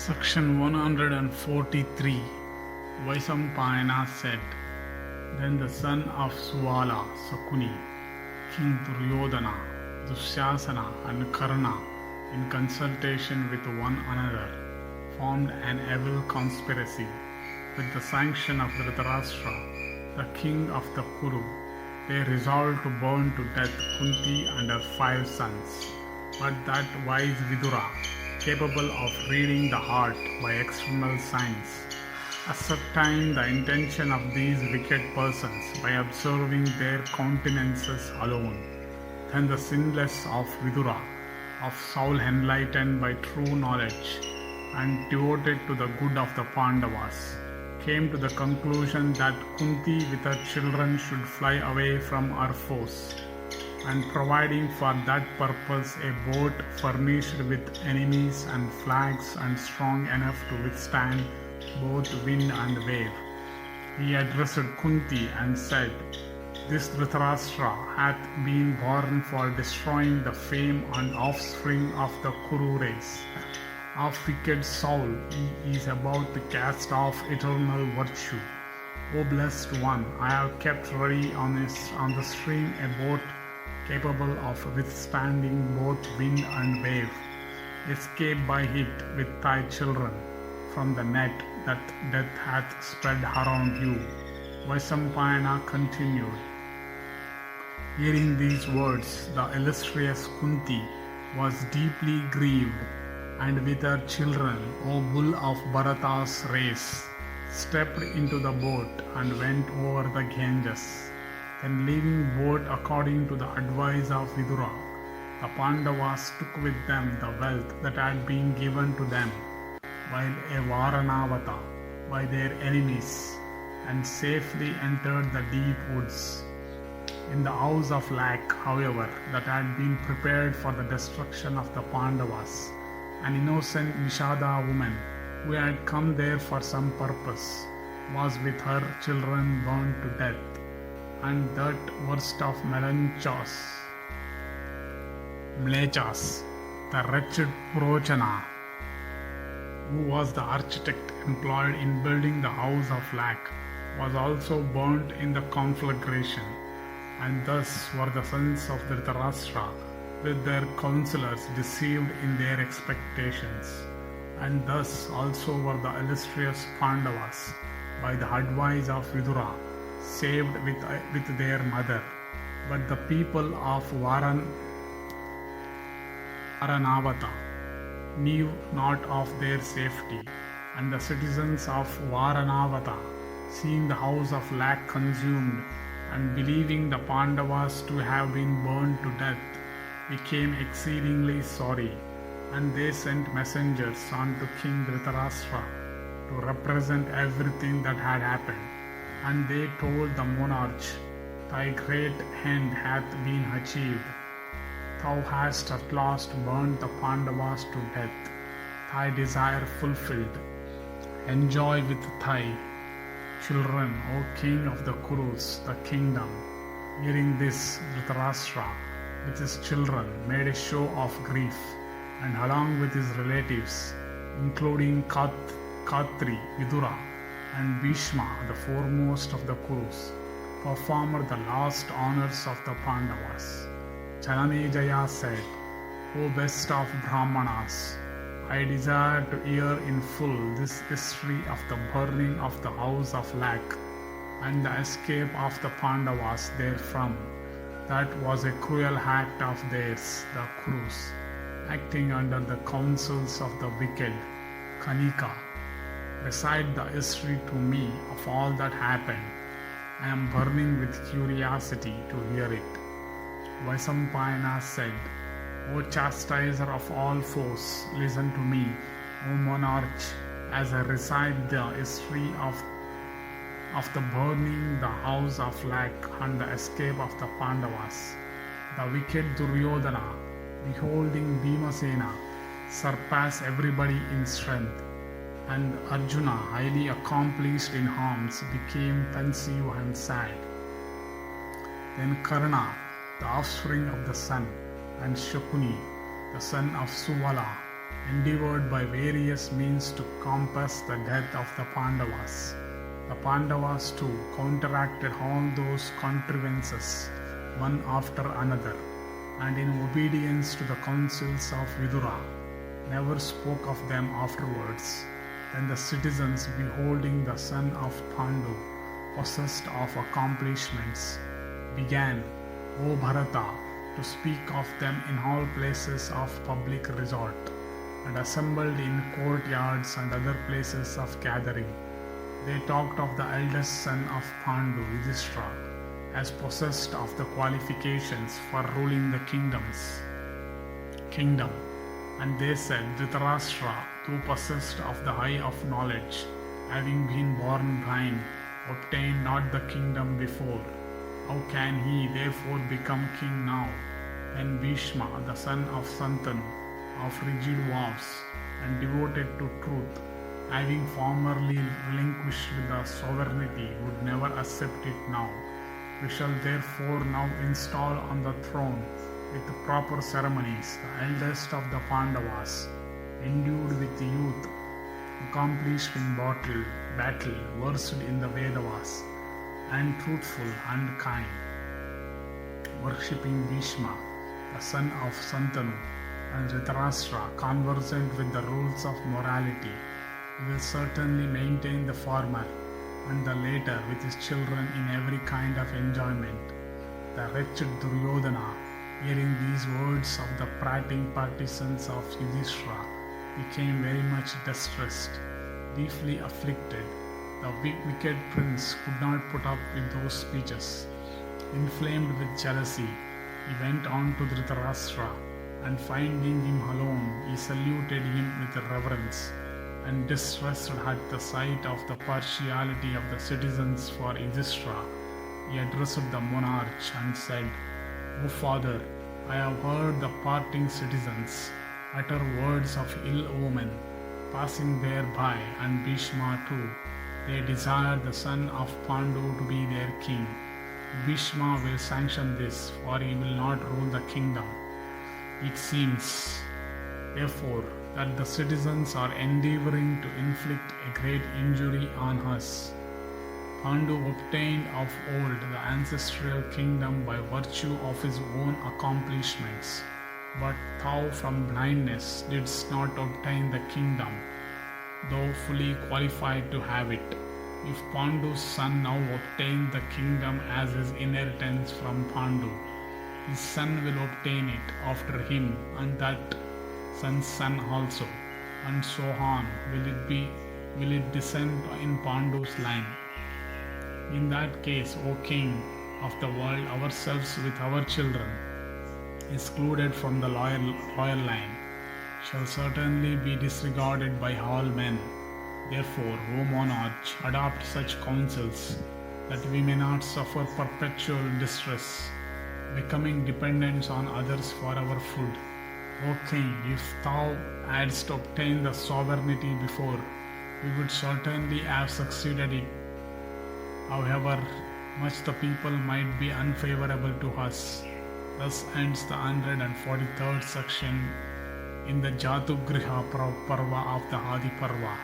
Section 143. Vaisampayana said, Then the son of Suvala, Sakuni, King Duryodhana, Dussasana and Karna, in consultation with one another, formed an evil conspiracy. With the sanction of Dhritarashtra, the king of the Kuru, they resolved to burn to death Kunti and her 5 sons. But that wise Vidura, capable of reading the heart by external signs, ascertained the intention of these wicked persons by observing their countenances alone. Then the sinless of Vidura, of soul enlightened by true knowledge and devoted to the good of the Pandavas, came to the conclusion that Kunti with her children should fly away from her foes, and providing for that purpose a boat furnished with enemies and flags and strong enough to withstand both wind and wave. He addressed Kunti and said, This Dhritarashtra hath been born for destroying the fame and offspring of the Kuru race. Of wicked soul he is about to cast off eternal virtue. O blessed one, I have kept ready on the stream a boat capable of withstanding both wind and wave. Escape by it with thy children from the net that death hath spread around you. Vaisampayana continued. Hearing these words, the illustrious Kunti was deeply grieved, and with her children, O bull of Bharata's race, stepped into the boat and went over the Ganges. Then leaving both according to the advice of Vidura, the Pandavas took with them the wealth that had been given to them while a Varanavata by their enemies, and safely entered the deep woods. In the house of lac, however, that had been prepared for the destruction of the Pandavas, an innocent Nishada woman who had come there for some purpose was with her children burned to death. And that worst of Mlechas, the wretched Purochana, who was the architect employed in building the house of lac, was also burnt in the conflagration. And thus were the sons of Dhritarashtra with their counselors deceived in their expectations. And thus also were the illustrious Pandavas by the advice of Vidura saved with their mother. But the people of Varanavata knew not of their safety, and the citizens of Varanavata, seeing the house of lac consumed, and believing the Pandavas to have been burned to death, became exceedingly sorry, and they sent messengers unto King Dhritarashtra to represent everything that had happened. And they told the monarch, Thy great end hath been achieved. Thou hast at last burnt the Pandavas to death, thy desire fulfilled. Enjoy with thy children, O king of the Kurus, the kingdom. Hearing this, Dhritarashtra with his children made a show of grief, and along with his relatives, including Khatri, Vidura, and Bhishma, the foremost of the Kurus, performed the last honors of the Pandavas. Janamejaya said, O best of Brahmanas, I desire to hear in full this history of the burning of the house of lac and the escape of the Pandavas therefrom. That was a cruel act of theirs, the Kurus, acting under the counsels of the wicked Kanika. Recite the history to me of all that happened. I am burning with curiosity to hear it. Vaisampayana said, O chastiser of all foes, listen to me, O monarch, as I recite the history of the burning the house of lac and the escape of the Pandavas. The wicked Duryodhana, beholding Bhimasena, surpass everybody in strength, and Arjuna, highly accomplished in arms, became pensive and sad. Then Karna, the offspring of the sun, and Sakuni, the son of Suvala, endeavored by various means to compass the death of the Pandavas. The Pandavas too counteracted all those contrivances one after another, and in obedience to the counsels of Vidura, never spoke of them afterwards. Then the citizens, beholding the son of Pandu possessed of accomplishments, began, O Bharata, to speak of them in all places of public resort, and assembled in courtyards and other places of gathering. They talked of the eldest son of Pandu, Yudhishthira, as possessed of the qualifications for ruling the kingdom. And they said, Dhritarashtra, though possessed of the eye of knowledge, having been born blind, obtained not the kingdom before. How can he therefore become king now? Then Bhishma, the son of Santanu, of rigid vows and devoted to truth, having formerly relinquished the sovereignty, would never accept it now. We shall therefore now install on the throne with proper ceremonies the eldest of the Pandavas, endued with youth, accomplished in battle, versed in the Vedas, and truthful and kind. Worshipping Bhishma, the son of Santanu, and Dhritarashtra, conversant with the rules of morality, he will certainly maintain the former, and the later with his children in every kind of enjoyment. The wretched Duryodhana, hearing these words of the prating partisans of Yudhishthira, became very much distressed, deeply afflicted. The wicked prince could not put up with those speeches. Inflamed with jealousy, he went on to Dhritarashtra, and finding him alone, he saluted him with reverence, and distressed at the sight of the partiality of the citizens for Yudhishthira, he addressed the monarch and said, O father, I have heard the parting citizens utter words of ill omen, passing thereby, and Bhishma too. They desire the son of Pandu to be their king. Bhishma will sanction this, for he will not rule the kingdom. It seems, therefore, that the citizens are endeavoring to inflict a great injury on us. Pandu obtained of old the ancestral kingdom by virtue of his own accomplishments, but thou from blindness didst not obtain the kingdom, though fully qualified to have it. If Pandu's son now obtain the kingdom as his inheritance from Pandu, his son will obtain it after him, and that son's son also, and so on will it descend in Pandu's line. In that case, O king of the world, ourselves with our children, excluded from the royal line, shall certainly be disregarded by all men. Therefore, O monarch, adopt such counsels that we may not suffer perpetual distress, becoming dependent on others for our food. O king, if thou hadst obtained the sovereignty before, we would certainly have succeeded it, however much the people might be unfavorable to us. Thus ends the 143rd section in the Jatugriha Parva of the Adi Parva.